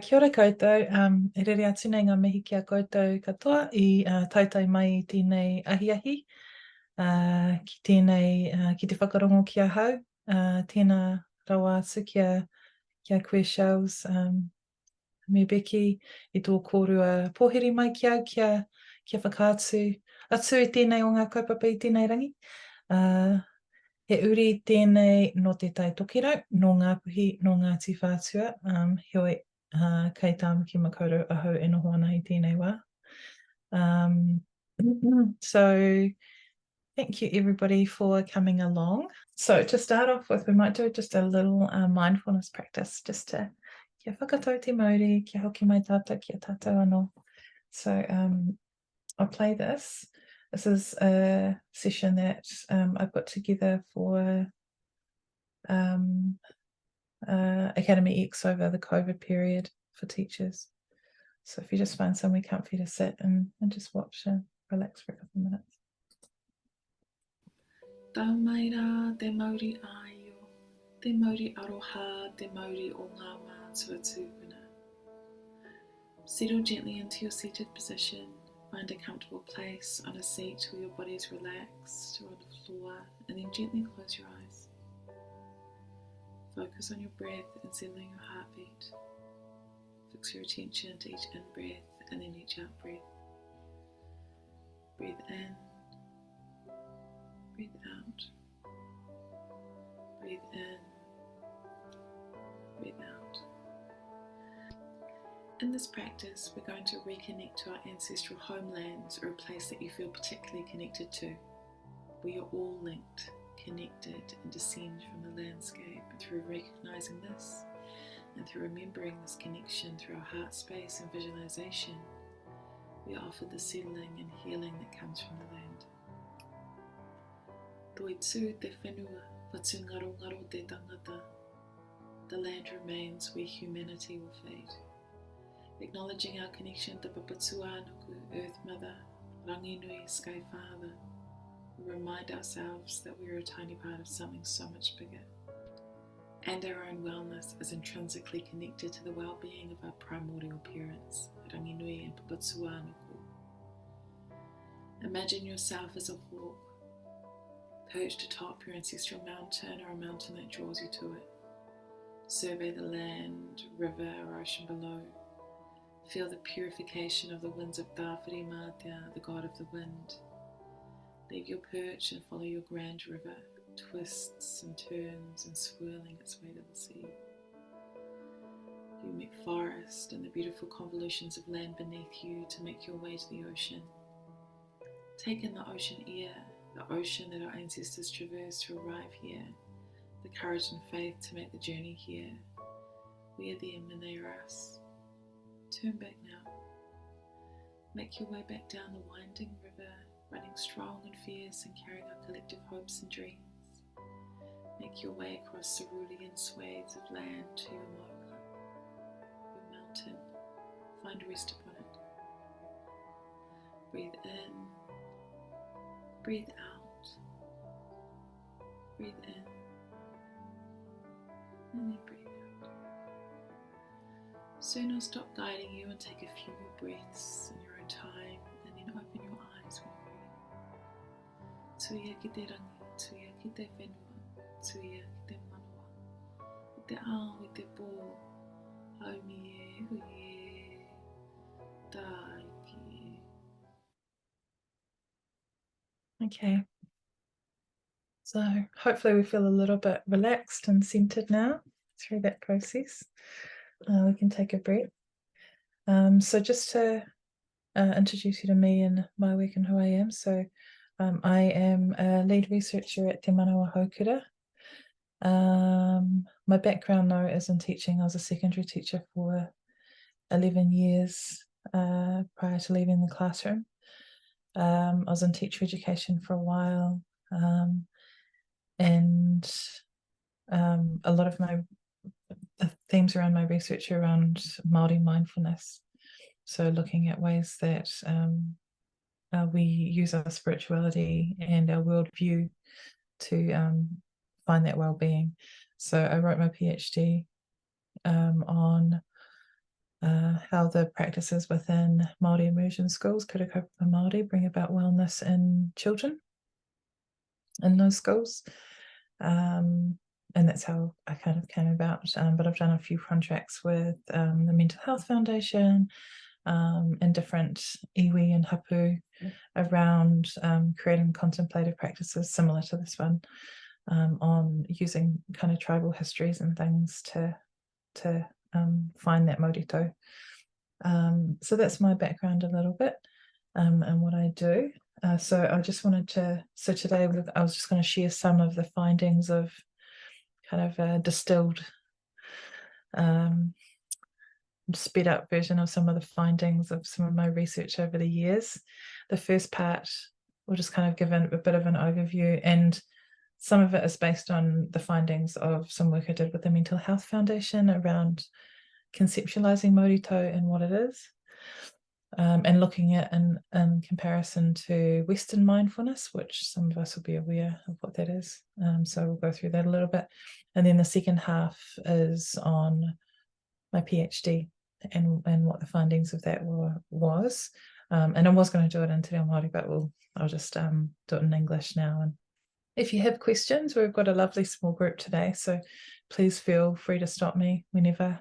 Kia ora koutou, e rere atu nei ngā mihi kia koutou katoa i tautai mai i tēnei ahiahi, ki te whakarongo kia hau, tēnā rawa atu kia koe shells, me Becky i tō kōrua pōheri mai kia whakaatu atu i tēnei o ngā kaupapa i tēnei rangi. He uri tēnei no te tai tokirau, no ngā puhi, no ngā tīwhātua, heoi kei tāma ki makaurau ahau e noho ana i tēnei wā. So thank you everybody for coming along. So to start off with, we might do just a little mindfulness practice, just to kia whakatau te mauri, kia hoki mai tātou, kia tātou anō. So I'll play this. This is a session that I put together for Academy X over the COVID period for teachers. So if you just find somewhere comfy to sit and just watch and relax for a couple of minutes. Tau mai rā te mauri aio, te mauri aroha, te mauri o ngā mātua tūpuna. Settle gently into your seated position. Find a comfortable place on a seat where your body is relaxed or on the floor, and then gently close your eyes. Focus on your breath and settling your heartbeat. Fix your attention to each in-breath and then each out-breath. Breathe in, breathe out, breathe in, breathe out. In this practice, we're going to reconnect to our ancestral homelands, or a place that you feel particularly connected to. We are all linked, connected, and descend from the landscape. Through recognizing this, and through remembering this connection through our heart space and visualization, we are offered the settling and healing that comes from the land. Toi tū te whenua, whatu ngaro ngaro te tangata. The land remains where humanity will fade. Acknowledging our connection to Papatuanuku, Earth Mother, Ranginui, Sky Father, we remind ourselves that we are a tiny part of something so much bigger. And our own wellness is intrinsically connected to the well-being of our primordial parents, Ranginui and Papatuanuku. Imagine yourself as a hawk, perched atop your ancestral mountain or a mountain that draws you to it. Survey the land, river or ocean below. Feel the purification of the winds of Tāwhiri Mātea, the god of the wind. Leave your perch and follow your grand river, twists and turns and swirling its way to the sea. You meet forest and the beautiful convolutions of land beneath you to make your way to the ocean. Take in the ocean air, the ocean that our ancestors traversed to arrive here, the courage and faith to make the journey here. We are them and they are us. Turn back now. Make your way back down the winding river, running strong and fierce and carrying our collective hopes and dreams. Make your way across cerulean swathes of land to your moka, your mountain. Find rest upon it. Breathe in, breathe out, breathe in, and then breathe out. Soon I'll stop guiding you and take a few more breaths in your own time, and then open your eyes when you're ready. Tuia ki te rangi, tuia ki te whenua, tuia ki te manawa. I te ao i te pō, haumi e hui e, tā iki e. Okay. So hopefully we feel a little bit relaxed and centered now through that process. We can take a breath. So just to introduce you to me and my work and who I am. So I am a lead researcher at Te Manawa Haukura. My background though is in teaching. I was a secondary teacher for 11 years prior to leaving the classroom. I was in teacher education for a while, and a lot of my themes around my research are around Māori mindfulness. So looking at ways that we use our spirituality and our worldview to find that well-being. So I wrote my PhD on how the practices within Māori immersion schools, Kura Kaupapa Māori, bring about wellness in children in those schools. And that's how I kind of came about. But I've done a few contracts with the Mental Health Foundation and different iwi and hapu around creating contemplative practices similar to this one, on using kind of tribal histories and things to find that Mauritau. So that's my background a little bit, and what I do. So I just wanted to, so today I was just going to share some of the findings of kind of a distilled, sped up version of some of the findings of some of my research over the years. The first part will just kind of give a bit of an overview, and some of it is based on the findings of some work I did with the Mental Health Foundation around conceptualising Mauritau and what it is, and looking at in comparison to Western mindfulness, which some of us will be aware of what that is. So we'll go through that a little bit. And then the second half is on my PhD and what the findings of that was. And I was going to do it in Te Reo Māori, but I'll just do it in English now. And if you have questions, we've got a lovely small group today, so please feel free to stop me whenever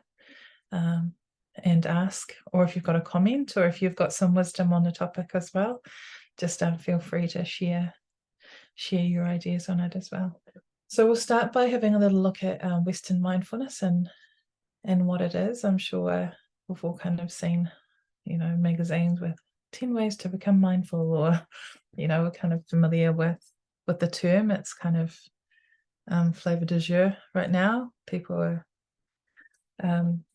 and ask, or if you've got a comment, or if you've got some wisdom on the topic as well, just feel free to share your ideas on it as well. So we'll start by having a little look at Western mindfulness and what it is. I'm sure we've all kind of seen, magazines with 10 ways to become mindful, or, we're kind of familiar with the term. It's kind of flavor du jour right now. People are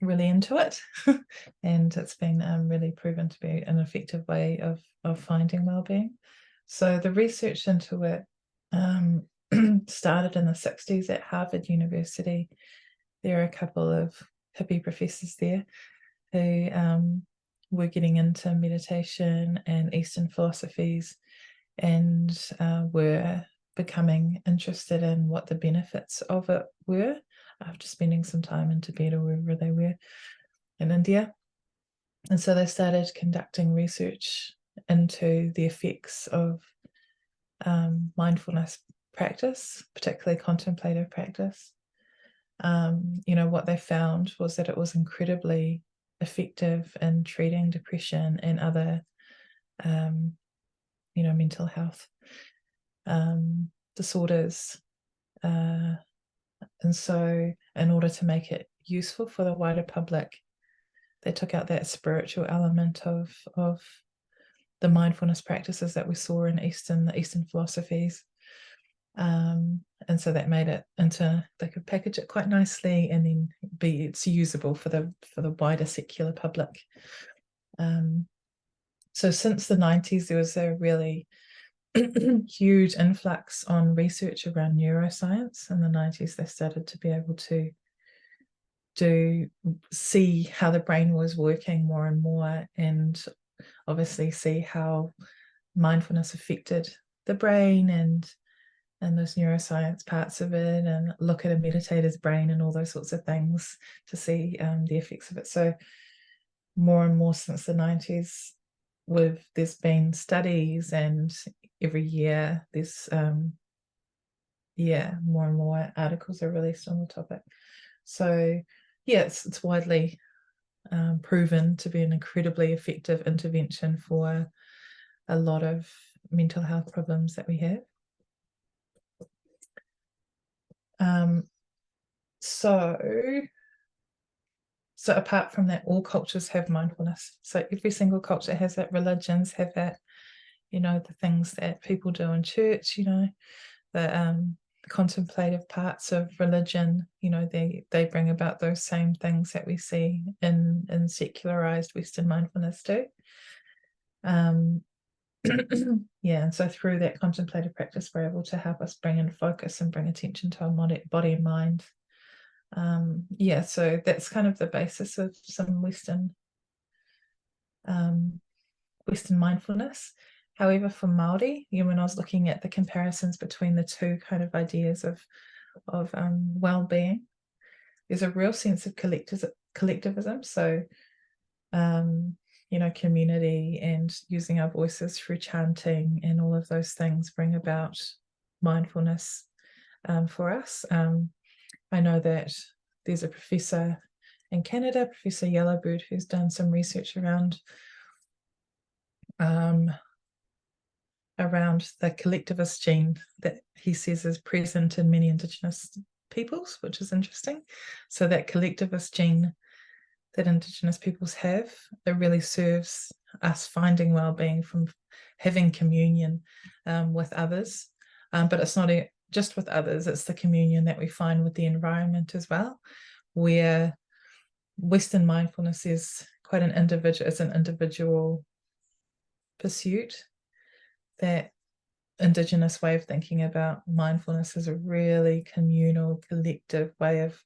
really into it, and it's been really proven to be an effective way of finding well-being. So the research into it started in the 60s at Harvard University. There are a couple of hippie professors there who were getting into meditation and Eastern philosophies, and were becoming interested in what the benefits of it were after spending some time in Tibet or wherever they were in India. And so they started conducting research into the effects of mindfulness practice, particularly contemplative practice. What they found was that it was incredibly effective in treating depression and other mental health disorders. And so in order to make it useful for the wider public, they took out that spiritual element of the mindfulness practices that we saw in the Eastern philosophies. And so that made it into, they could package it quite nicely and then it's usable for the wider secular public. So since the 90s, there was a really huge influx on research around neuroscience. In the 90s, they started to be able to see how the brain was working more and more, and obviously see how mindfulness affected the brain and those neuroscience parts of it, and look at a meditator's brain and all those sorts of things to see the effects of it. So more and more since the 90s, there's been studies, and every year there's more and more articles are released on the topic. So it's widely proven to be an incredibly effective intervention for a lot of mental health problems that we have. So apart from that, all cultures have mindfulness. So every single culture has it. Religions have it. The things that people do in church, the contemplative parts of religion, they bring about those same things that we see in secularized Western mindfulness too. And so through that contemplative practice, we're able to help us bring in focus and bring attention to our body and mind. So that's kind of the basis of some Western mindfulness. However, for Māori, when I was looking at the comparisons between the two kind of ideas of well-being, there's a real sense of collectivism. So community, and using our voices through chanting and all of those things bring about mindfulness for us. I know that there's a professor in Canada, Professor Yellowbird, who's done some research around the collectivist gene that he says is present in many Indigenous peoples, which is interesting. So that collectivist gene that Indigenous peoples have, it really serves us finding well-being from having communion with others. But it's not just with others, it's the communion that we find with the environment as well, where Western mindfulness is quite an individual pursuit. That Indigenous way of thinking about mindfulness is a really communal, collective way of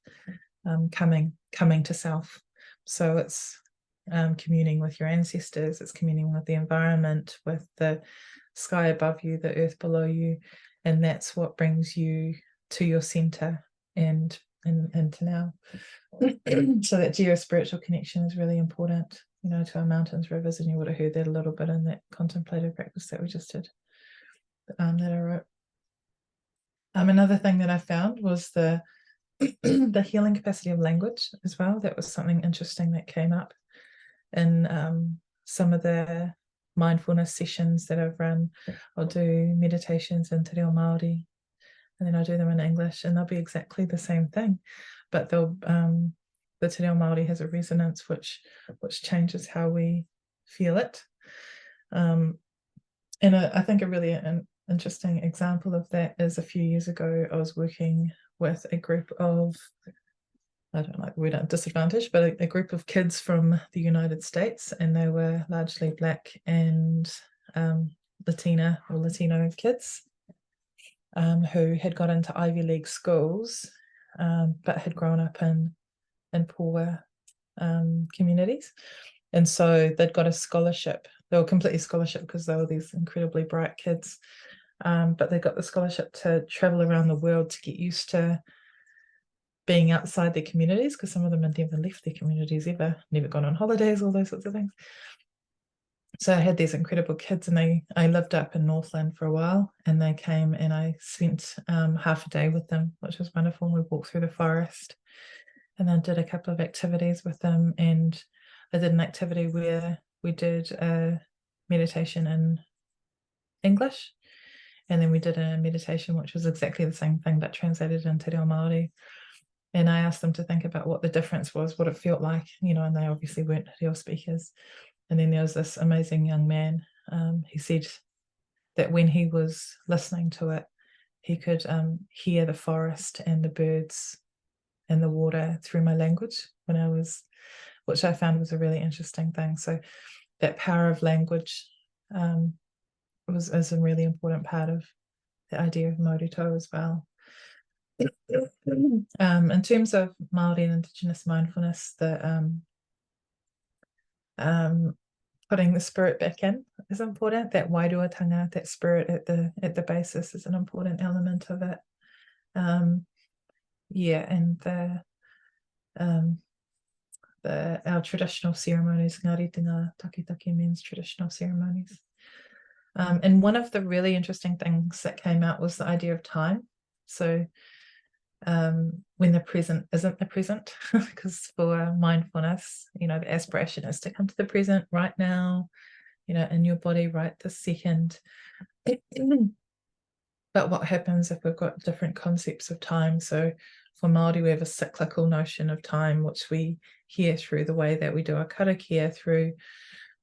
coming to self. So it's communing with your ancestors, it's communing with the environment, with the sky above you, the earth below you, and that's what brings you to your center and to now. So that geo-spiritual connection is really important, to our mountains, rivers, and you would have heard that a little bit in that contemplative practice that we just did, that I wrote. Another thing that I found was the healing capacity of language as well. That was something interesting that came up in some of the mindfulness sessions that I've run. I'll do meditations in Te Aho Maori, and then I'll do them in English, and they'll be exactly the same thing, but they'll the Te Reo Māori has a resonance which changes how we feel it. And I think a really interesting example of that is a few years ago, I was working with a group of, I don't like the word disadvantaged, but a group of kids from the United States, and they were largely Black and Latina or Latino kids who had got into Ivy League schools, but had grown up in poor communities. And so they'd got a scholarship. They were completely scholarship because they were these incredibly bright kids. But they got the scholarship to travel around the world to get used to being outside their communities, because some of them had never left their communities ever, never gone on holidays, all those sorts of things. So I had these incredible kids, and I lived up in Northland for a while, and they came and I spent half a day with them, which was wonderful. We walked through the forest and then did a couple of activities with them. And I did an activity where we did a meditation in English, and then we did a meditation which was exactly the same thing but translated in Te Reo Māori. And I asked them to think about what the difference was, what it felt like, and they obviously weren't real speakers. And then there was this amazing young man. He said that when he was listening to it, he could hear the forest and the birds and the water through my language which I found was a really interesting thing. So that power of language is a really important part of the idea of Mauritau as well. In terms of Māori and Indigenous mindfulness, putting the spirit back in is important. That wairuatanga, that spirit at the basis, is an important element of it. And our traditional ceremonies, ngāri tinga takitaki means traditional ceremonies. And one of the really interesting things that came out was the idea of time. So when the present isn't the present, because for mindfulness, the aspiration is to come to the present right now, in your body right this second. But what happens if we've got different concepts of time? So for Māori, we have a cyclical notion of time, which we hear through the way that we do our karakia, through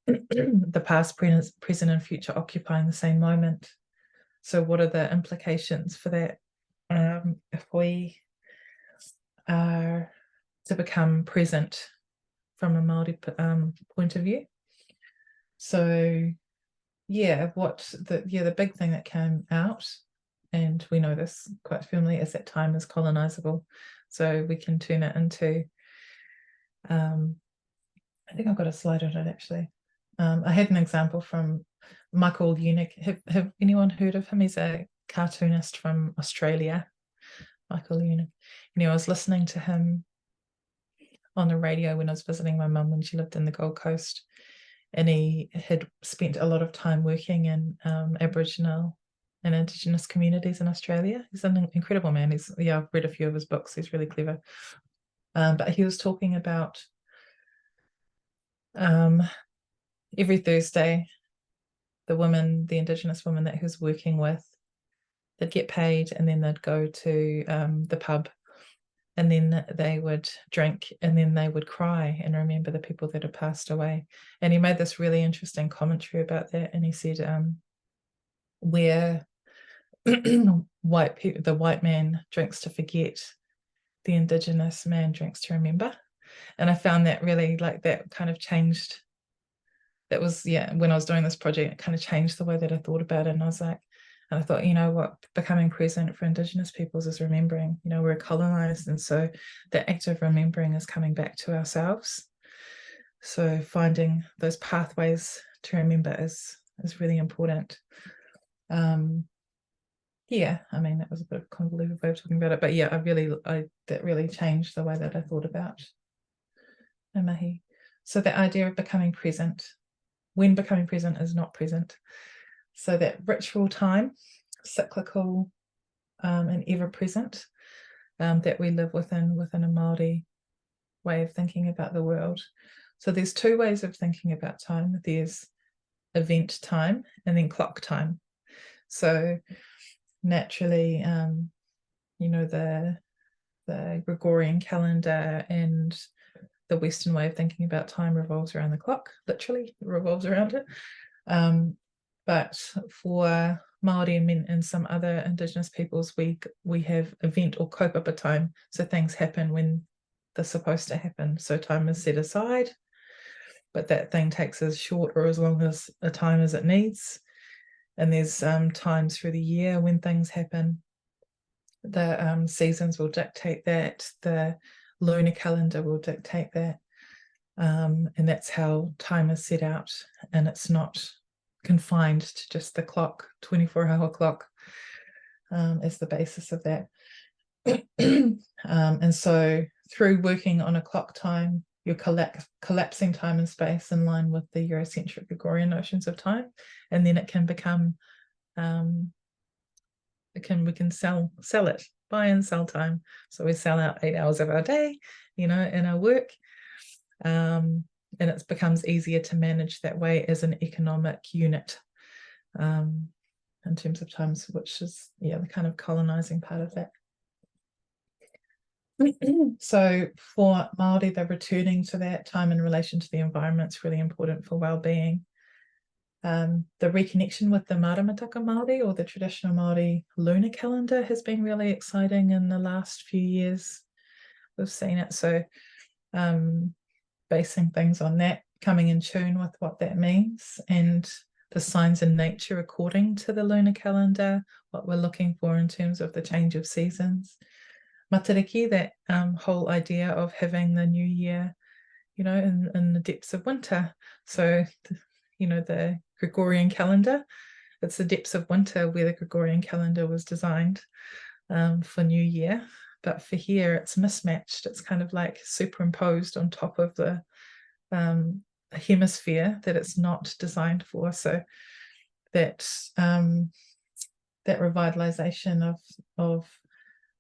the past, present, and future occupying the same moment. So what are the implications for that? If we are to become present from a Māori point of view. So the big thing that came out, and we know this quite firmly, is that time is colonizable. So we can turn it into, I think I've got a slide on it actually. I had an example from Michael Unick. Have anyone heard of him? He's a cartoonist from Australia, Michael Unick. I was listening to him on the radio when I was visiting my mum when she lived in the Gold Coast, and he had spent a lot of time working in Aboriginal and Indigenous communities in Australia. He's an incredible man. I've read a few of his books. He's really clever. But he was talking about every Thursday, the Indigenous women that he was working with, they'd get paid and then they'd go to the pub, and then they would drink, and then they would cry and remember the people that had passed away. And he made this really interesting commentary about that, and he said where the white man drinks to forget, the Indigenous man drinks to remember. And I found that really, like, that kind of changed. That was, when I was doing this project, it kind of changed the way that I thought about it. And I was like, and I thought, you know what, becoming present for Indigenous peoples is remembering. You know, we're colonized, and so the act of remembering is coming back to ourselves. So finding those pathways to remember is really important. I mean, that was a bit of a convoluted way of talking about it, but that really changed the way that I thought about mahi. So the idea of becoming present, when becoming present is not present. So that ritual time, cyclical and ever-present, that we live within a Māori way of thinking about the world. So there's two ways of thinking about time. There's event time and then clock time. So naturally, the Gregorian calendar and the Western way of thinking about time revolves around the clock, literally revolves around it. But for Māori and some other Indigenous peoples, we have event or kaupapa time. So things happen when they're supposed to happen. So time is set aside, but that thing takes as short or as long as a time as it needs. And there's times through the year when things happen. The seasons will dictate that. The lunar calendar will dictate that. And that's how time is set out. And it's not confined to just the clock, 24-hour clock as the basis of that. And so through working on a clock time, you're collapsing time and space in line with the Eurocentric Gregorian notions of time, and then it can become we can sell it, buy and sell time. So we sell out 8 hours of our day, in our work, and it becomes easier to manage that way as an economic unit in terms of times, which is the kind of colonizing part of that. So for Māori, they're returning to that time in relation to the environment. It's really important for well-being. The reconnection with the Maramataka Māori, or the traditional Māori lunar calendar, has been really exciting in the last few years. We've seen it. So basing things on that, coming in tune with what that means, and the signs in nature according to the lunar calendar, what we're looking for in terms of the change of seasons. Matariki, that whole idea of having the new year, in the depths of winter. So, the Gregorian calendar, it's the depths of winter where the Gregorian calendar was designed for New Year. But for here, it's mismatched. It's kind of like superimposed on top of the hemisphere that it's not designed for. So that revitalization of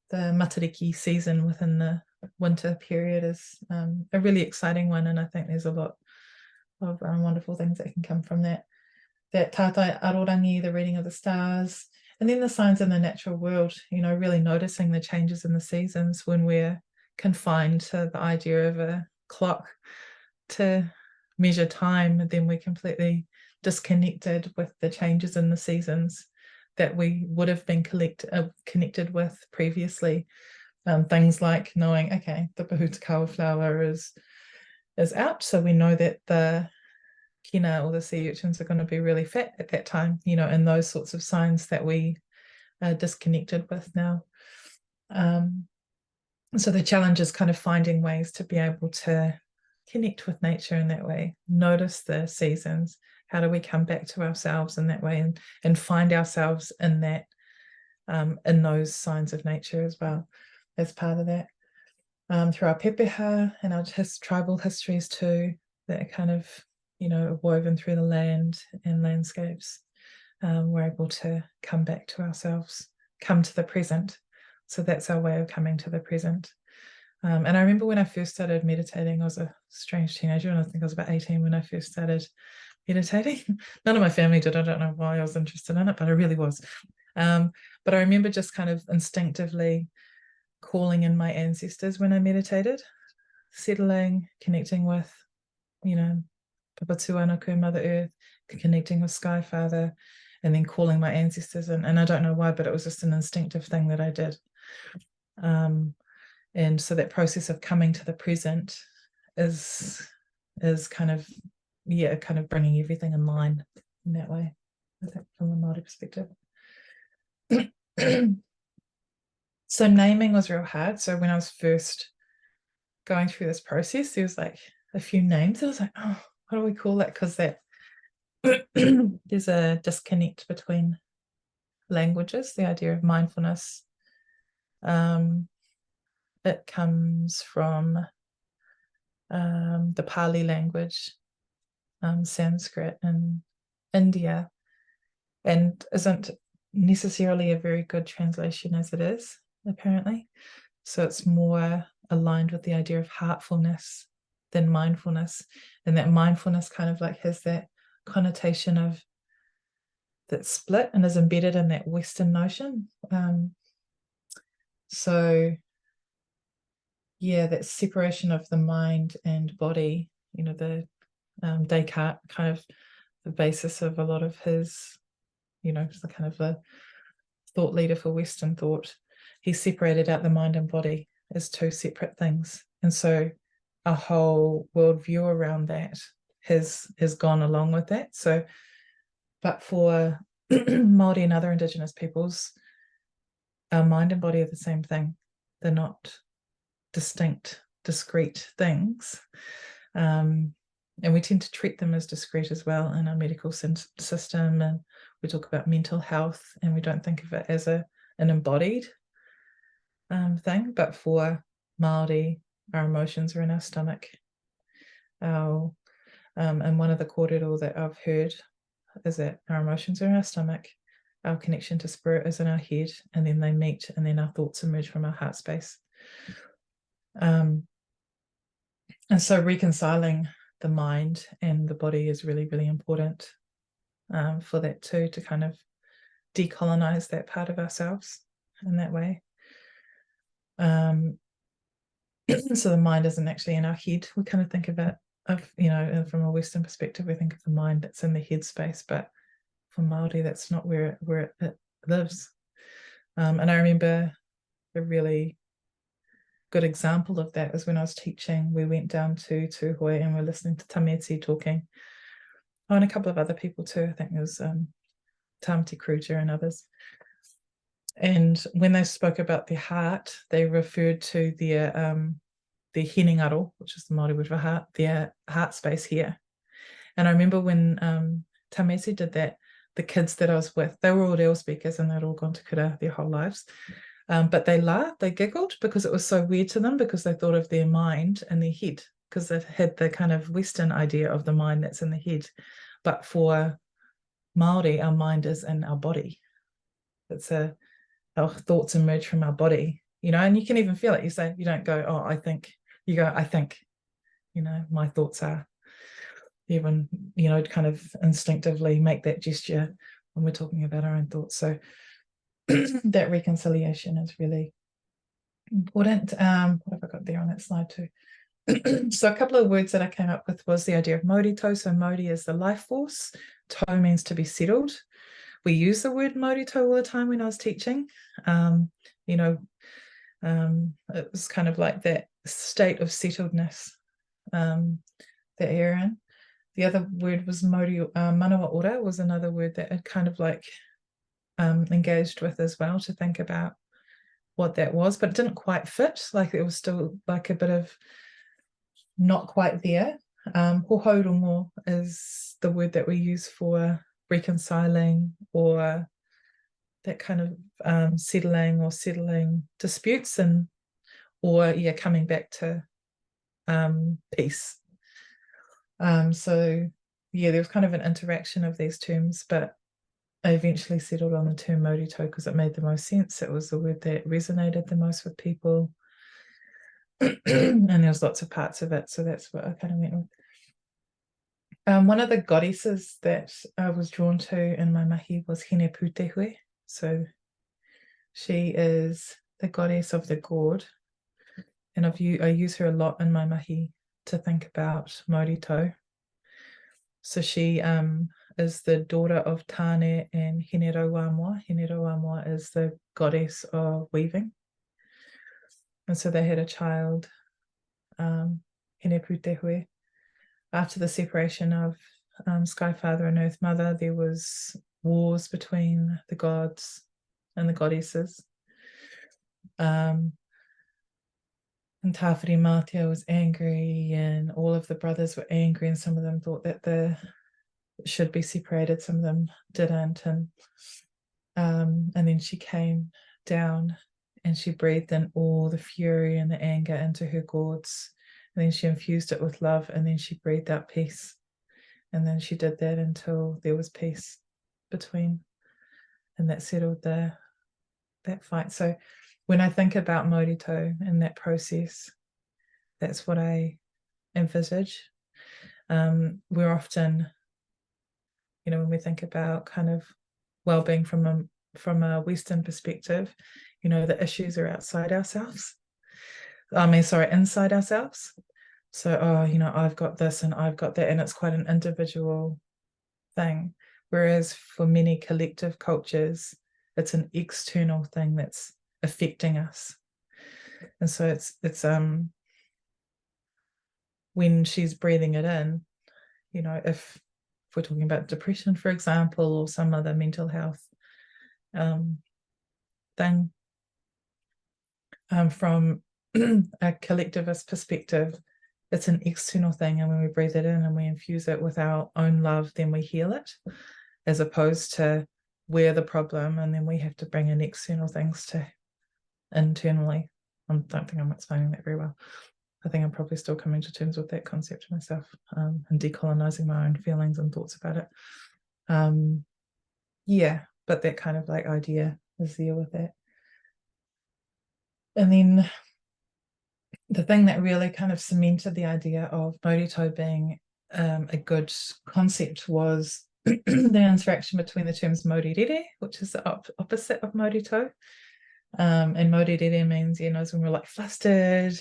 the Matariki season within the winter period is a really exciting one, and I think there's a lot of wonderful things that can come from that. That tātai arorangi, the reading of the stars, and then the signs in the natural world, really noticing the changes in the seasons when we're confined to the idea of a clock to measure time, then we're completely disconnected with the changes in the seasons that we would have been connected with previously. Things like knowing, okay, the pahutakawa flower is out, so we know that the kina or the sea urchins are going to be really fat at that time, and those sorts of signs that we are disconnected with now. So the challenge is kind of finding ways to be able to connect with nature in that way, notice the seasons. How do we come back to ourselves in that way and find ourselves in that, in those signs of nature as well, as part of that. through our pepeha and our tribal histories too, that are kind of, you know, woven through the land and landscapes. We're able to come back to ourselves, come to the present. So that's our way of coming to the present. And I remember when I first started meditating, I was a strange teenager, and I think I was about 18 when I first started meditating. None of my family did. I don't know why I was interested in it, but I really was. But I remember just kind of instinctively calling in my ancestors when I meditated, settling, connecting with, you know, Papatuanaku, Mother Earth, connecting with Sky Father, and then calling my ancestors in. And I don't know why, but it was just an instinctive thing that I did. And so that process of coming to the present is kind of, yeah, kind of bringing everything in line in that way, I think, from a Māori perspective. So naming was real hard. So when I was first going through this process, there was like a few names. I was like, oh, what do we call that? Because that there's a disconnect between languages, the idea of mindfulness. It comes from the Pali language, Sanskrit in India, and isn't necessarily a very good translation as it is, apparently. So it's more aligned with the idea of heartfulness than mindfulness. And that mindfulness kind of like has that connotation of that split and is embedded in that Western notion. So yeah, that separation of the mind and body, you know, the Descartes kind of the basis of a lot of his, you know, the kind of the thought leader for Western thought. He separated out the mind and body as two separate things. And so a whole worldview around that has gone along with that. So, but for Māori and other Indigenous peoples, our mind and body are the same thing. They're not distinct, discrete things. And we tend to treat them as discrete as well in our medical system. And we talk about mental health, and we don't think of it as an embodied thing. But for Māori, our emotions are in our stomach. And one of the kōrero that I've heard is that our emotions are in our stomach, our connection to spirit is in our head, and then they meet, and then our thoughts emerge from our heart space. And so reconciling the mind and the body is really, really important for that too, to kind of decolonize that part of ourselves in that way. So the mind isn't actually in our head. We kind of think of it, you know, from a Western perspective, we think of the mind that's in the head space, but for Māori, that's not where it lives. And I remember a really good example of that is when I was teaching, we went down to Tuhoi and we're listening to Tameti talking. Oh, and a couple of other people too. I think it was Tamati Kruger and others. And when they spoke about their heart, they referred to their hinengaro, which is the Māori word for heart, their heart space here. And I remember when Tameti did that, the kids that I was with, they were all reo speakers and they'd all gone to kura their whole lives. But they laughed, they giggled because it was so weird to them, because they thought of their mind and their head, because they had the kind of Western idea of the mind that's in the head. But for Māori, our mind is in our body. It's our thoughts emerge from our body, you know, and you can even feel it. You say, you don't go, oh, I think, you go, I think, you know, my thoughts are. Even, you know, kind of instinctively make that gesture when we're talking about our own thoughts. So that reconciliation is really important. What have I got there on that slide too? So a couple of words that I came up with was the idea of Mauritau. So Mauri is the life force. Tau means to be settled. We use the word Mauritau all the time when I was teaching. You know, it was kind of like that state of settledness that you're in. The other word was manawa ora was another word that it kind of like engaged with as well, to think about what that was, but it didn't quite fit. Like it was still like a bit of not quite there. Hohaurongo is the word that we use for reconciling or that kind of settling disputes, and or coming back to peace. So there was kind of an interaction of these terms, but I eventually settled on the term Mauritau because it made the most sense. It was the word that resonated the most with people. And there was lots of parts of it, so that's what I kind of went with. One of the goddesses that I was drawn to in my mahi was Hine Pūtehue. So she is the goddess of the gourd, and I use her a lot in my mahi to think about Mauritau. So she is the daughter of Tane and Hine Rauamua. Hine Rauamua is the goddess of weaving. And so they had a child, Hine Pūtehue. After the separation of Sky Father and Earth Mother, there was wars between the gods and the goddesses. And Tawhiri Mātia was angry, and all of the brothers were angry, and some of them thought that they should be separated, some of them didn't. And then she came down and she breathed in all the fury and the anger into her gourds, and then she infused it with love, and then she breathed out peace. And then she did that until there was peace between, and that settled that fight. So when I think about Mauritau and that process, that's what I envisage. We're often, when we think about kind of well-being from a Western perspective, the issues are outside ourselves. Inside ourselves. So, I've got this and I've got that, and it's quite an individual thing. Whereas for many collective cultures, it's an external thing that's affecting us. And so it's when she's breathing it in, if we're talking about depression, for example, or some other mental health thing, from a collectivist perspective, it's an external thing, and when we breathe it in and we infuse it with our own love, then we heal it, as opposed to we're the problem and then we have to bring in external things to internally. I don't think I'm explaining that very well. I think I'm probably still coming to terms with that concept myself, and decolonizing my own feelings and thoughts about it. But that kind of like idea is there with that. And then the thing that really kind of cemented the idea of Mauritau being a good concept was the interaction between the terms maurirere, which is the opposite of Mauritau. And maurirere means, is when we're like flustered,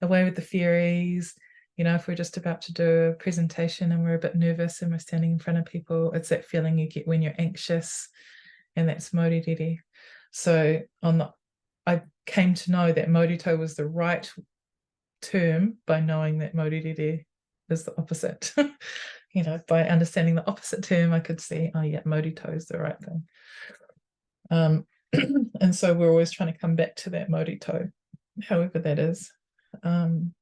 away with the fairies. If we're just about to do a presentation and we're a bit nervous and we're standing in front of people, it's that feeling you get when you're anxious, and that's maurirere. So I came to know that Mauritau was the right term by knowing that maurirere is the opposite. By understanding the opposite term, I could see, Mauritau is the right thing. And so we're always trying to come back to that Mauritau, however that is. And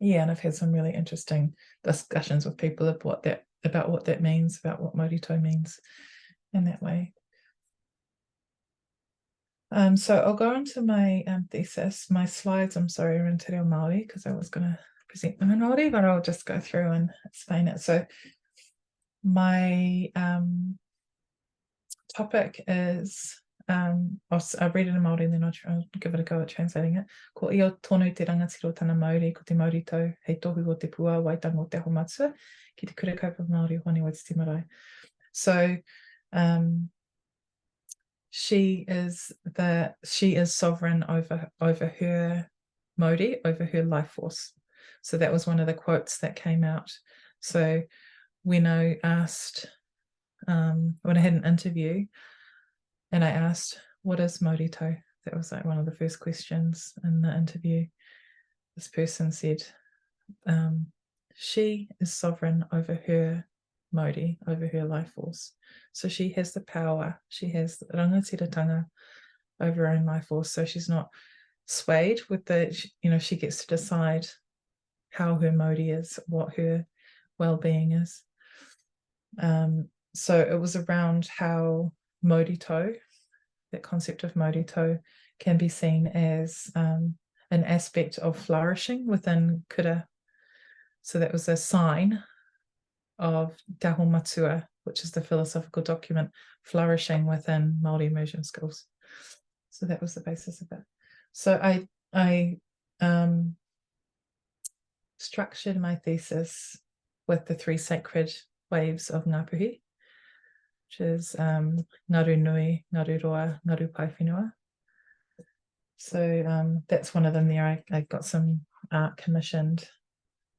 I've had some really interesting discussions with people about what that means, about what Mauritau means in that way. So I'll go into my thesis. My slides, I'm sorry, are in Te Reo Māori because I was going to present them in Māori, but I'll just go through and explain it. So my topic is, I'll read it in Māori and then I'll give it a go at translating it. Ko ia tonu te rangatira tana mauri ko te Mauritau, hei tohu o te puāwaitanga o Te Aho Matua, ki Te Kura Kaupapa Māori, Hoani Waititi Marae. So she is sovereign over her mauri, over her life force. So that was one of the quotes that came out. So when I asked, when I had an interview and I asked, what is Mauritau? That was like one of the first questions in the interview. This person said, she is sovereign over her mauri, over her life force. So she has the power, she has the rangatiratanga over her own life force. So she's not swayed with she gets to decide how her mauri is, what her well-being is. So it was around how Mauritau, that concept of Mauritau, can be seen as an aspect of flourishing within kura. So that was a sign of Te Aho Matua, which is the philosophical document, flourishing within Māori immersion schools. So that was the basis of it. So I structured my thesis with the 3 sacred waves of Ngāpuhi, which is Ngaru Nui, Ngaru Roa, Ngaru Paewhenua. So that's one of them there. I got some art commissioned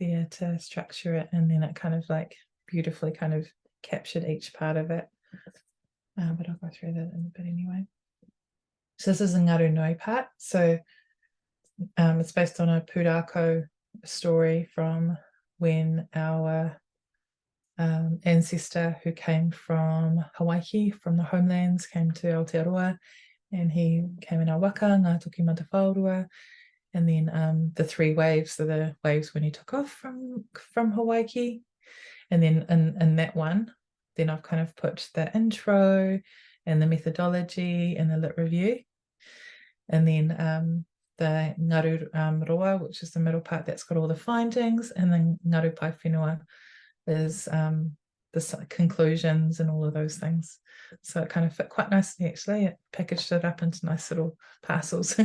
there to structure it, and then it kind of like beautifully kind of captured each part of it. But I'll go through that in a bit anyway. So this is the Ngaru Nui part. So it's based on a pūrākau story from when our ancestor who came from Hawaii, from the homelands, came to Aotearoa, and he came in our waka, ngā toki mata whaurua, and then the 3 waves are the waves when he took off from Hawaii. And then in that one, then I've kind of put the intro and the methodology and the lit review. And then the Ngaru Roa, which is the middle part, that's got all the findings, and then Ngaru Paewhenua is the conclusions and all of those things. So it kind of fit quite nicely, actually. It packaged it up into nice little parcels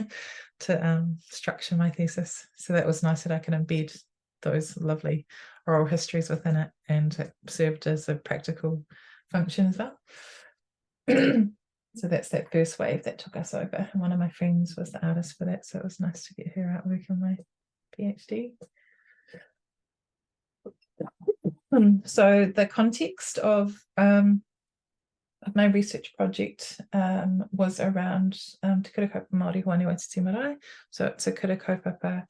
to structure my thesis. So that was nice that I could embed those lovely oral histories within it, and it served as a practical function as well. So that's that first wave that took us over. And one of my friends was the artist for that, so it was nice to get her artwork on my PhD. So the context of my research project was around Te Kura Kaupapa Māori, Hoani Waititi Marae. So it's a Kura Kaupapa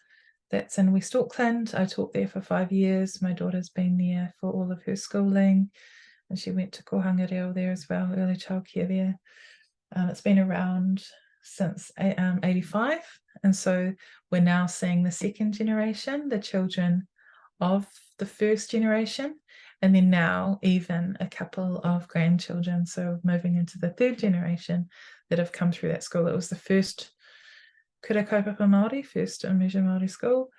that's in West Auckland. I taught there for 5 years. My daughter's been there for all of her schooling, and she went to kohanga reo there as well, early childcare there. It's been around since 85, and so we're now seeing the 2nd generation, the children of the 1st generation, and then now even a couple of grandchildren, so moving into the 3rd generation that have come through that school. It was the first Kura Kaupapa Māori, first immersion Māori school.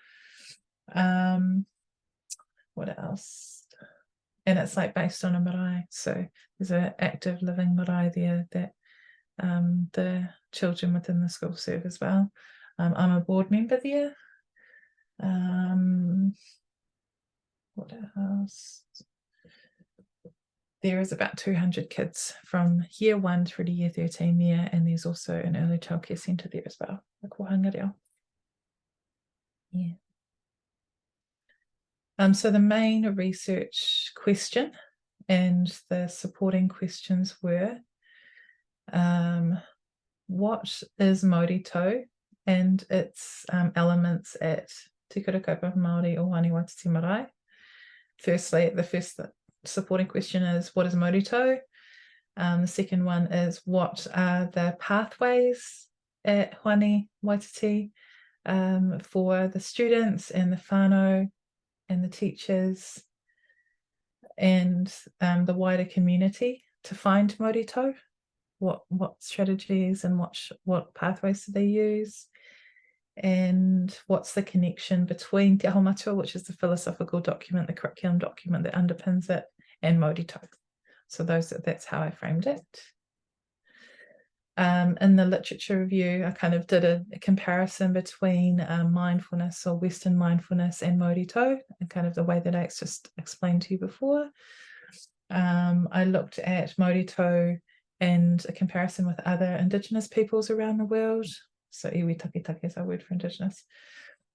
What else? And it's like based on a marae, so there's an active living marae there that the children within the school serve as well. I'm a board member there. What else? There is about 200 kids from year 1 through to year 13 there, and there's also an early childcare centre there as well, the kohanga reo. Yeah. So the main research question and the supporting questions were, what is Mauritau and its elements at Te Kura Kaupapa Māori or Hoani Waititi Marae? Firstly, the first supporting question is, what is Mauritau? The second one is, what are the pathways at Hoani Waititi for the students and the whānau and the teachers and the wider community to find Mauritau? What strategies and what pathways do they use? And what's the connection between Te Aho Matua, which is the philosophical document, the curriculum document that underpins it, and Mauritau? So that's how I framed it. In the literature review, I kind of did a comparison between mindfulness or Western mindfulness and Mauritau, and kind of the way that I just explained to you before. I looked at Mauritau and a comparison with other Indigenous peoples around the world. So iwi takitaki is our word for Indigenous.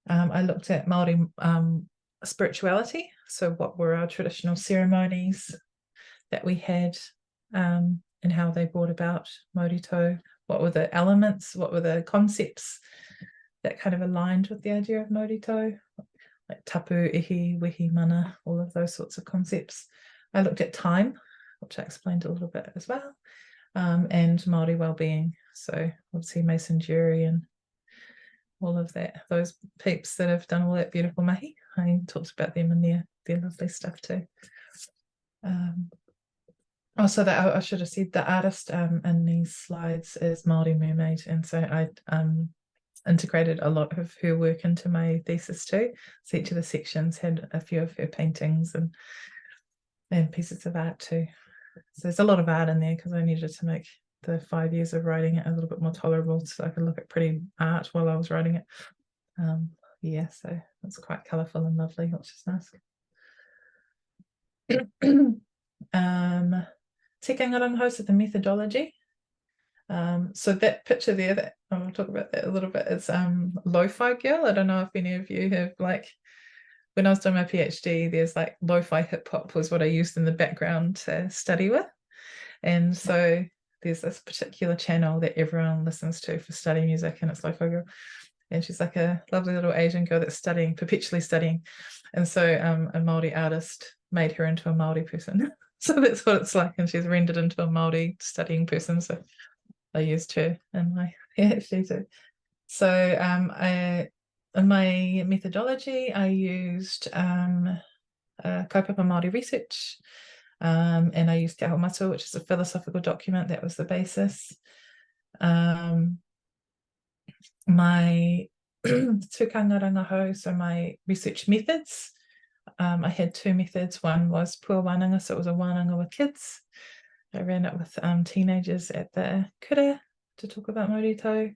I looked at Māori spirituality. So what were our traditional ceremonies that we had, and how they brought about Mauritau? What were the elements? What were the concepts that kind of aligned with the idea of Mauritau? Like tapu, ihi, wehi, mana, all of those sorts of concepts. I looked at time, which I explained a little bit as well. And Māori wellbeing, so obviously Mason Jury and all of that, those peeps that have done all that beautiful mahi. I talked about them and their lovely stuff too. Oh, so that I should have said the artist in these slides is Māori mermaid, and so I integrated a lot of her work into my thesis too. So each of the sections had a few of her paintings and pieces of art too. So there's a lot of art in there because I needed to make the 5 years of writing it a little bit more tolerable, so I could look at pretty art while I was writing it. Yeah, so it's quite colourful and lovely, which is nice. Te Rangahau, so the methodology. So that picture there, that I'll talk about that a little bit, is Lo-Fi Girl. I don't know if any of you have, like, when I was doing my PhD, there's like lo-fi hip hop was what I used in the background to study with. And so there's this particular channel that everyone listens to for studying music, and it's Lo-Fi Girl. And she's like a lovely little Asian girl that's studying, perpetually studying. And so a Māori artist made her into a Māori person. So that's what it's like. And she's rendered into a Māori studying person. So I used her in my PhD too. So in my methodology, I used kaupapa Māori research, and I used Te Aho Matua, which is a philosophical document. That was the basis. My tukanga Rangahau, so my research methods, I had two methods. One was puāwaitanga, so it was a wānanga with kids. I ran it with teenagers at the Kura to talk about Mauritau,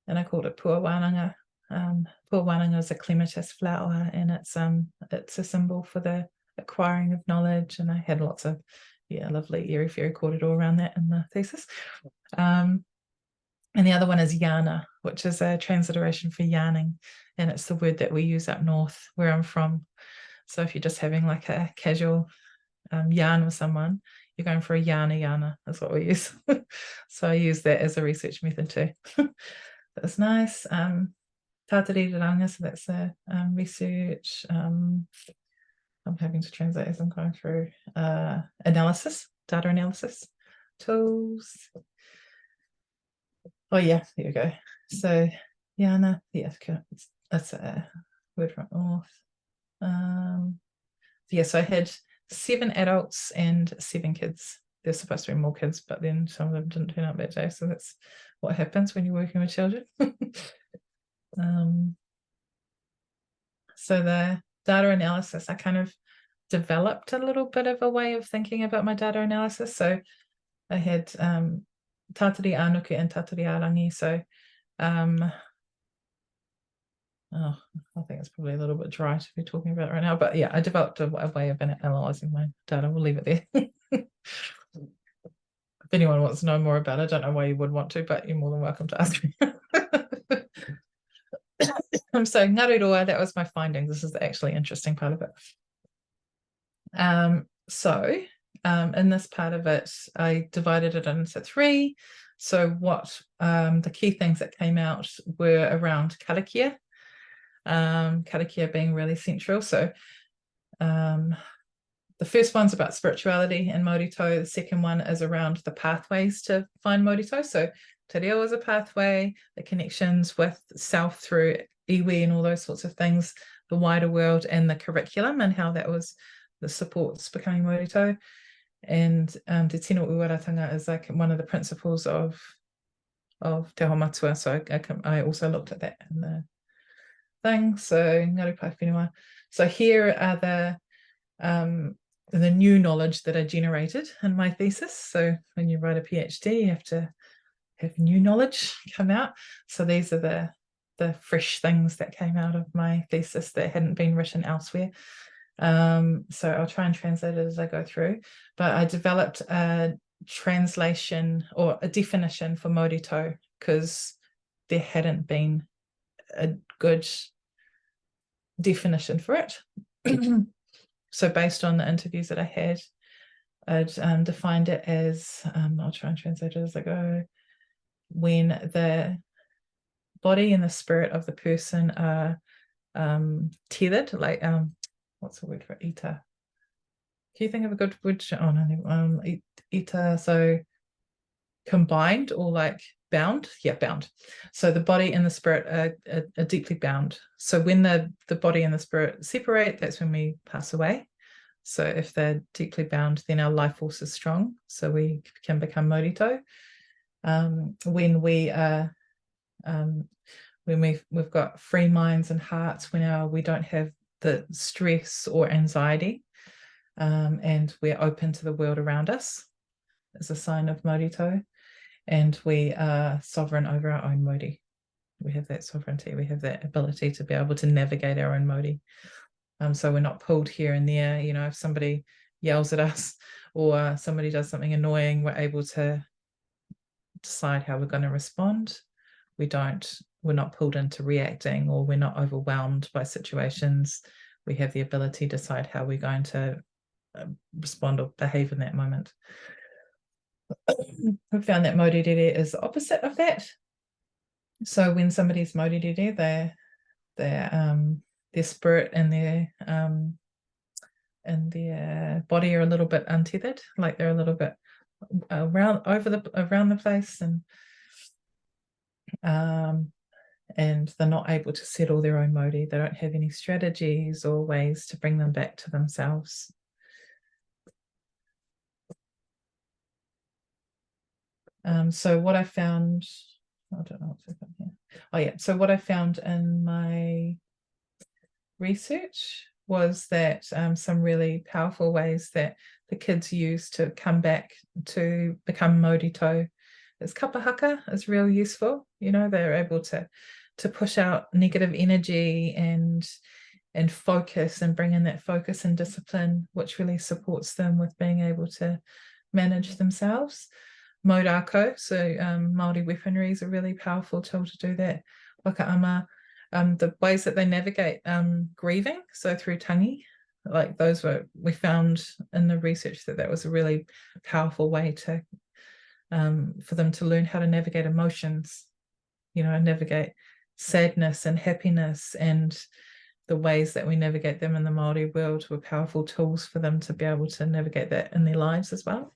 and I called it puāwaitanga. Puāwaitanga is a clematis flower, and it's a symbol for the acquiring of knowledge, and I had lots of lovely airy fairy korero around that in the thesis. And the other one is yana, which is a transliteration for yarning, and it's the word that we use up north where I'm from. So if you're just having like a casual yarn with someone, you're going for a yana, is what we use. So I use that as a research method too. That's nice. Tātariranga, so that's a research. I'm having to translate as I'm going through analysis, data analysis tools. Oh yeah, there we go. So yana, that's a word from north. Yeah, so I had 7 adults and 7 kids. There's supposed to be more kids, but then some of them didn't turn up that day. So that's what happens when you're working with children. So the data analysis, I kind of developed a little bit of a way of thinking about my data analysis. So I had tātari ānuku and tātari ārangi. So I think it's probably a little bit dry to be talking about right now, but yeah, I developed a way of analysing my data. We'll leave it there. If anyone wants to know more about it, I don't know why you would want to, but you're more than welcome to ask me. So Ngaruroa, that was my findings. This is the actually interesting part of it. In this part of it, I divided it into 3. So what the key things that came out were around karakia, karakia being really central. So the first one's about spirituality in Mauritau. The second one is around the pathways to find Mauritau. So Te Reo is a pathway, the connections with self through iwi and all those sorts of things, the wider world, and the curriculum and how that was the supports becoming Mauritau. And Te Tino Uaratanga is like one of the principles of Te Aho Matua. So I also looked at that in the thing. So Ngarupai Whenua. So here are the new knowledge that I generated in my thesis. So when you write a PhD, you have to have new knowledge come out. So these are the fresh things that came out of my thesis that hadn't been written elsewhere. So I'll try and translate it as I go through. But I developed a translation or a definition for Mauritau because there hadn't been a good definition for it. So based on the interviews that I had, I'd defined it as, I'll try and translate it as I go, when the body and the spirit of the person are tethered, like, what's the word for ita? Can you think of a good word? Oh no, ita, so combined or like bound? Yeah, bound. So the body and the spirit are deeply bound. So when the body and the spirit separate, that's when we pass away. So if they're deeply bound, then our life force is strong, so we can become Mauritau. When we've got free minds and hearts, when we don't have the stress or anxiety, and we're open to the world around us, is a sign of Mauritau. And we are sovereign over our own mauri. We have that sovereignty. We have that ability to be able to navigate our own mauri. So we're not pulled here and there. You know, if somebody yells at us or somebody does something annoying, we're able to decide how we're going to respond. We're not pulled into reacting, or we're not overwhelmed by situations. We have the ability to decide how we're going to respond or behave in that moment. We found that mauriri is the opposite of that. So when somebody's mauriri, their spirit and their body are a little bit untethered, like they're a little bit around the place, and they're not able to settle their own mauri. They don't have any strategies or ways to bring them back to themselves. So what I found, I don't know what's happening here. Oh yeah, so what I found in my research was that some really powerful ways that the kids use to come back to become Mauritau is kapahaka is real useful. You know, they're able to push out negative energy and focus, and bring in that focus and discipline, which really supports them with being able to manage themselves. Maurako, so Māori weaponry, is a really powerful tool to do that. Wakaama, the ways that they navigate grieving, so through tangi, like those we found in the research that was a really powerful way to for them to learn how to navigate emotions, you know, navigate sadness and happiness, and the ways that we navigate them in the Māori world were powerful tools for them to be able to navigate that in their lives as well.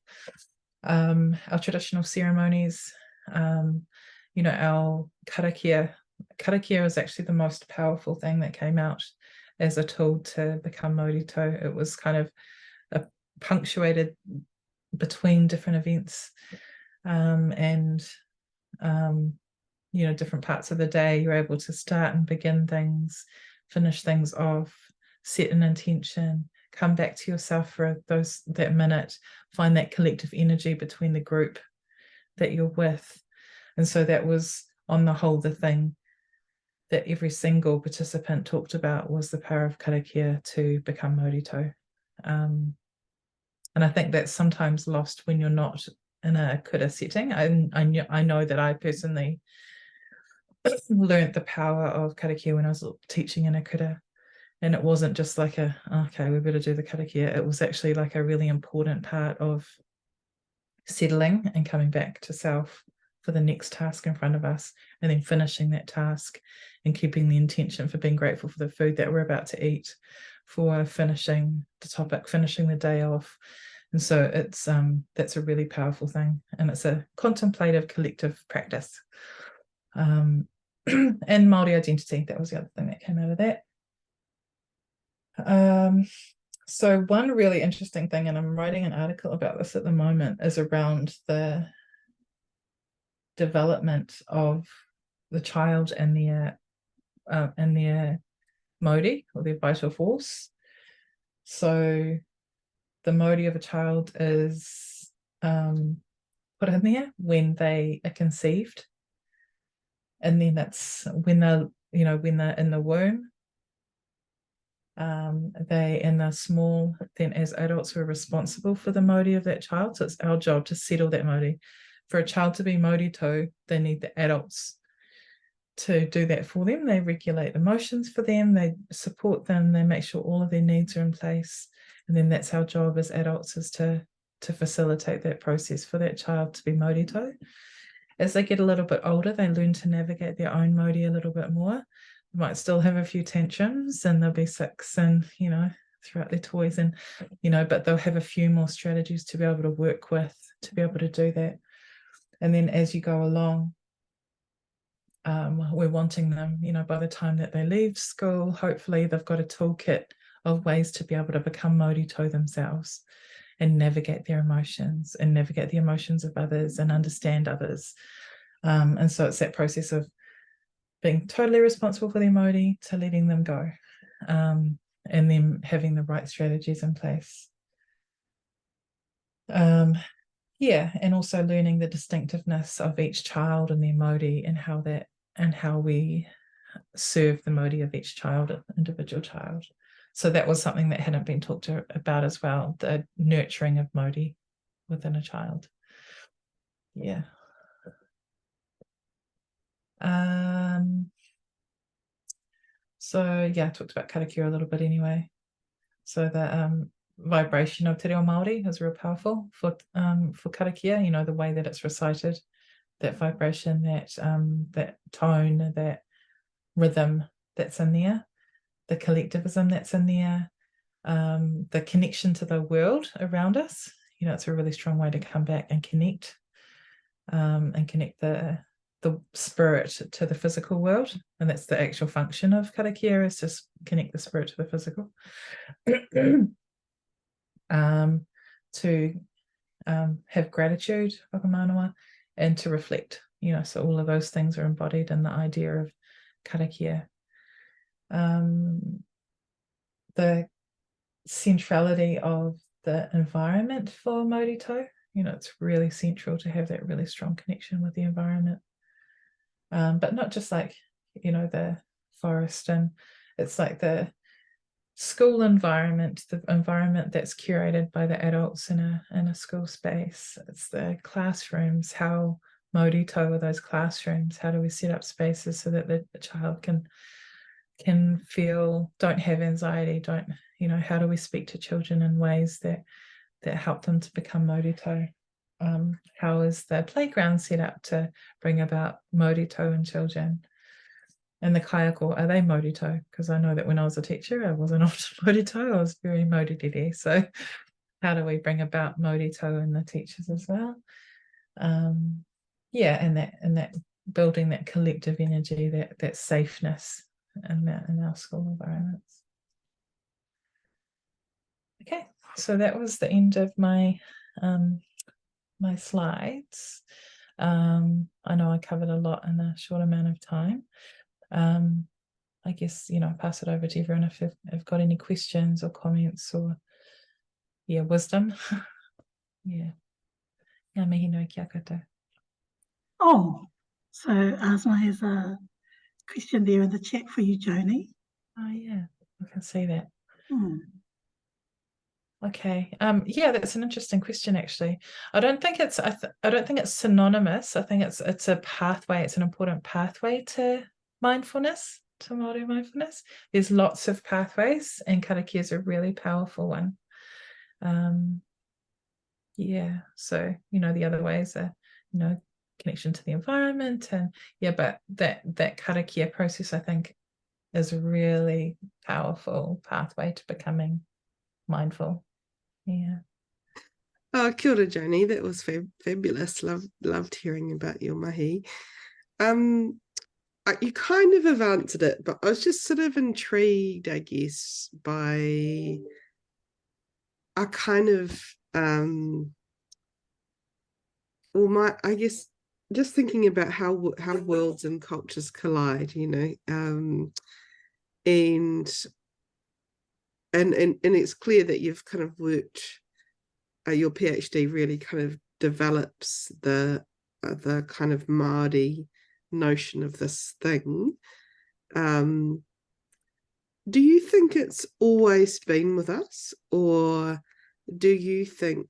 Our traditional ceremonies, you know, our karakia. Karakia is actually the most powerful thing that came out as a tool to become Mauritau. It was kind of punctuated between different events, and you know, different parts of the day. You're able to start and begin things, finish things off, set an intention, come back to yourself for that minute, find that collective energy between the group that you're with. And so that was, on the whole, the thing that every single participant talked about was the power of karakia to become Mauritau. And I think that's sometimes lost when you're not in a kura setting. I know that I personally learned the power of karakia when I was teaching in a kura. And it wasn't just like okay, we better do the karakia. It was actually like a really important part of settling and coming back to self for the next task in front of us, and then finishing that task and keeping the intention for being grateful for the food that we're about to eat, for finishing the topic, finishing the day off. And so it's that's a really powerful thing, and it's a contemplative collective practice. And Māori identity, that was the other thing that came out of that. So one really interesting thing, and I'm writing an article about this at the moment, is around the development of the child and their mauri, or their vital force. So the mauri of a child is put in there when they are conceived, and then that's when they're in the womb. And they're small, then as adults we're responsible for the mauri of that child. So it's our job to settle that mauri. For a child to be Mauritau, they need the adults to do that for them. They regulate emotions for them, they support them, they make sure all of their needs are in place. And then that's our job as adults, is to facilitate that process for that child to be Mauritau. As they get a little bit older, they learn to navigate their own mauri a little bit more. They might still have a few tantrums, and they'll be 6 and, you know, throughout their toys, and, you know, but they'll have a few more strategies to be able to work with, to be able to do that. And then as you go along, we're wanting them, you know, by the time that they leave school, hopefully they've got a toolkit of ways to be able to become Mauritau themselves and navigate their emotions and navigate the emotions of others and understand others. And so it's that process of being totally responsible for their Māori to letting them go, and then having the right strategies in place. Yeah, and also learning the distinctiveness of each child and their Māori and how we serve the Māori of each child, individual child. So that was something that hadn't been talked about as well, the nurturing of Māori within a child. Yeah. So yeah, I talked about karakia a little bit anyway. So the vibration of Te Reo Māori is real powerful for karakia, you know, the way that it's recited, that vibration, that tone, that rhythm that's in there, the collectivism that's in there, the connection to the world around us. You know, it's a really strong way to come back and connect the spirit to the physical world. And that's the actual function of karakia, is just connect the spirit to the physical. To have gratitude, whakamanawa, and to reflect, you know, so all of those things are embodied in the idea of karakia. The centrality of the environment for Mauritau, you know, it's really central to have that really strong connection with the environment. But not just like, you know, the forest, and it's like the school environment, the environment that's curated by the adults in a school space. It's the classrooms, how Mauritau are those classrooms, how do we set up spaces so that the child can feel, don't have anxiety, don't, you know, how do we speak to children in ways that help them to become Mauritau? How is the playground set up to bring about Mauritau in children? And the kayako, are they Mauritau? Because I know that when I was a teacher, I wasn't often Mauritau, I was very Maurirere. So how do we bring about Mauritau in the teachers as well? Yeah, and that building that collective energy, that safeness in our school environments. Okay, so that was the end of my my slides. I know I covered a lot in a short amount of time. I guess, you know, pass it over to everyone if you've got any questions or comments or, yeah, wisdom. Yeah. Ngā mihi nui kia koutou. Oh, so Asma has a question there in the chat for you, Joni. Oh, yeah, I can see that. Hmm. Okay. Yeah, that's an interesting question, actually. I don't think it's synonymous. I think it's a pathway. It's an important pathway to mindfulness, to Māori mindfulness. There's lots of pathways, and karakia is a really powerful one. Yeah, so, you know, the other ways are, you know, connection to the environment, and yeah, but that karakia process, I think, is a really powerful pathway to becoming mindful. Yeah. Oh, kia ora, Joni. That was fabulous. Loved hearing about your mahi. You kind of have answered it, but I was just sort of intrigued, I guess, by a kind of I guess just thinking about how worlds and cultures collide, you know, and it's clear that you've kind of worked, your PhD really kind of develops the kind of Māori notion of this thing. Do you think it's always been with us, or do you think,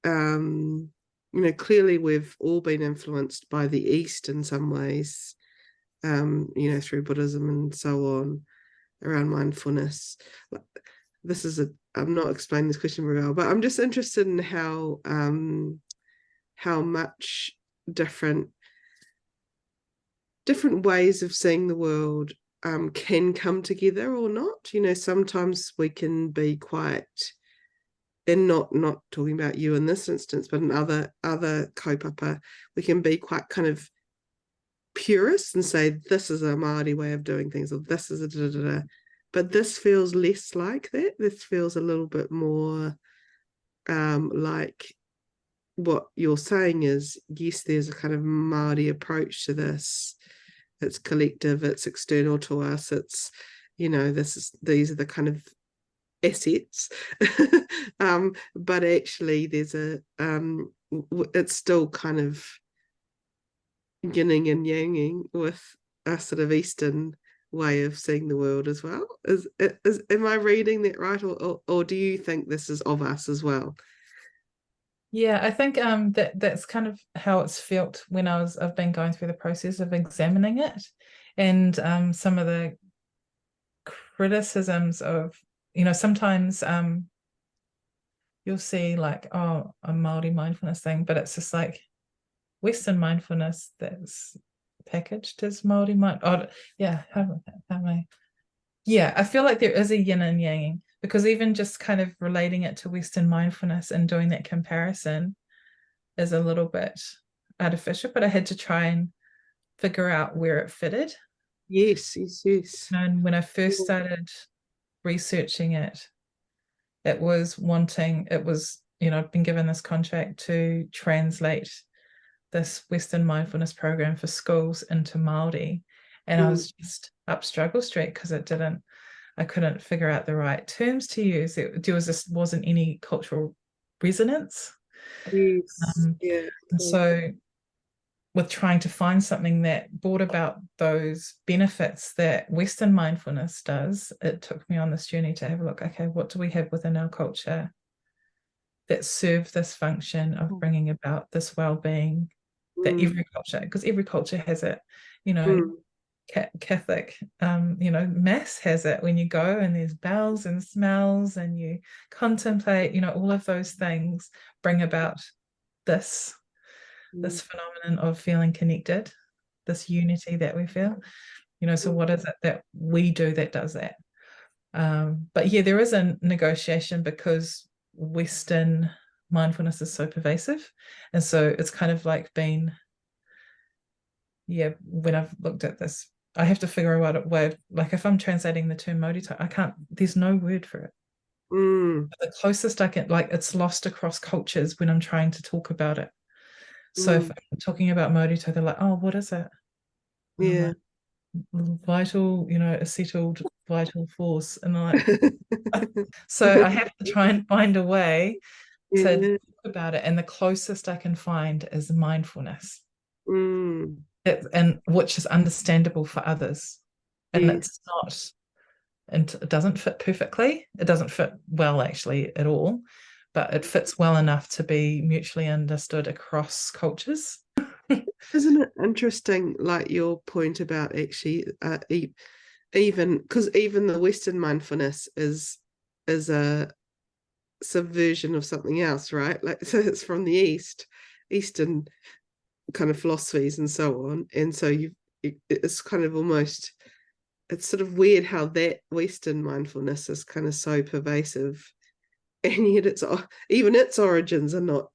you know, clearly we've all been influenced by the East in some ways, you know, through Buddhism and so on, around mindfulness. I'm not explaining this question very well, but I'm just interested in how much different ways of seeing the world can come together or not. You know, sometimes we can be quite, and not talking about you in this instance, but in other kaupapa, we can be quite kind of purist and say this is a Māori way of doing things, or this is a da-da-da-da. but this feels less like that. This feels a little bit more like what you're saying is, yes, there's a kind of Māori approach to this. It's collective, it's external to us, it's, you know, these are the kind of assets. But actually there's it's still kind of yinning and yanging with a sort of Eastern way of seeing the world as well. Am I reading that right, or do you think this is of us as well? Yeah, I think that's kind of how it's felt when I've been going through the process of examining it, and some of the criticisms of, you know, sometimes you'll see like, oh, a Māori mindfulness thing, but it's just like Western mindfulness that's packaged as Māori mind. Oh, yeah, I feel like there is a yin and yang, because even just kind of relating it to Western mindfulness and doing that comparison is a little bit artificial, but I had to try and figure out where it fitted. Yes. And when I first started researching it, it was, you know, I've been given this contract to translate this Western mindfulness program for schools into Māori. And I was just up struggle street because I couldn't figure out the right terms to use. There just wasn't any cultural resonance. Yes. Yeah. So with trying to find something that brought about those benefits that Western mindfulness does, it took me on this journey to have a look, okay, what do we have within our culture that serve this function of bringing about this well-being that every culture, because every culture has it, you know, Catholic, you know, mass has it when you go and there's bells and smells and you contemplate, you know, all of those things bring about this phenomenon of feeling connected, this unity that we feel, you know. So what is it that we do that does that? But yeah, there is a negotiation because Western mindfulness is so pervasive, and so it's kind of like been, yeah, when I've looked at this, I have to figure out a word. Like if I'm translating the term Mauritau, I can't, there's no word for it. The closest I can, like, it's lost across cultures when I'm trying to talk about it. So if I'm talking about Mauritau, they're like, oh, what is it? Yeah. Like, vital, you know, a settled vital force. And I'm like, so I have to try and find a way to talk about it. And the closest I can find is mindfulness. And which is understandable for others. And it's not, and it doesn't fit perfectly. It doesn't fit well, actually, at all, but it fits well enough to be mutually understood across cultures. Isn't it interesting, like your point about actually even because even the Western mindfulness is a subversion of something else, right? Like, so it's from the Eastern kind of philosophies and so on, and so it's kind of almost, it's sort of weird how that Western mindfulness is kind of so pervasive, and yet even its origins are not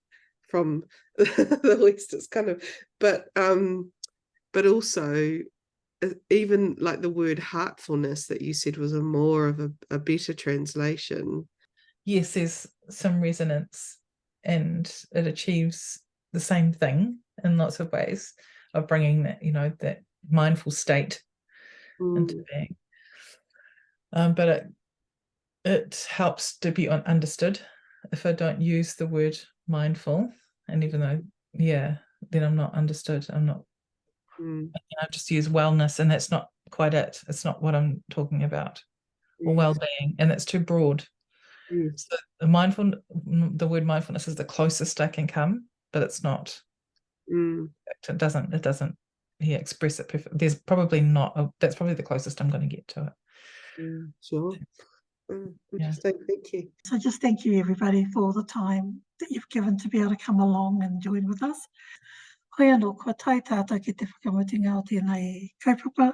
from the West. It's kind of, but also even like the word heartfulness that you said was more of a better translation. Yes, there's some resonance, and it achieves the same thing in lots of ways of bringing that, you know, that mindful state into being. But it helps to be understood if I don't use the word mindful, and even though, yeah, then I'm not understood. I'm not, I just use wellness, and that's not quite it. It's not what I'm talking about, or well-being, and that's too broad. So the word mindfulness is the closest I can come, but it's not. It doesn't express it perfectly. There's probably not that's probably the closest I'm going to get to it. Sure. Interesting. Thank you. So just thank you, everybody, for the time that you've given to be able to come along and join with us. Hoi anō, kua tai tātou ki te whakamutinga o tēnei kaupapa.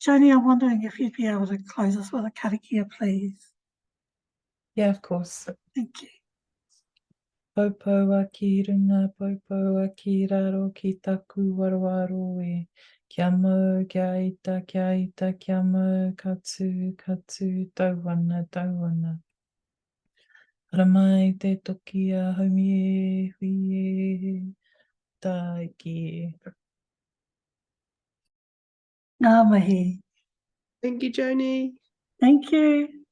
Joni, I'm wondering if you'd be able to close us with a karakia, please. Yeah, of course. Thank you. Paupaua ki runga, paupaua ki raro, ki taku warowaro e. Kia mau, kia ita, kia mau, katu, tauana. Ramai te toki a haumi e, hui e, taiki e. Ngā mihi. Thank you, Joni. Thank you.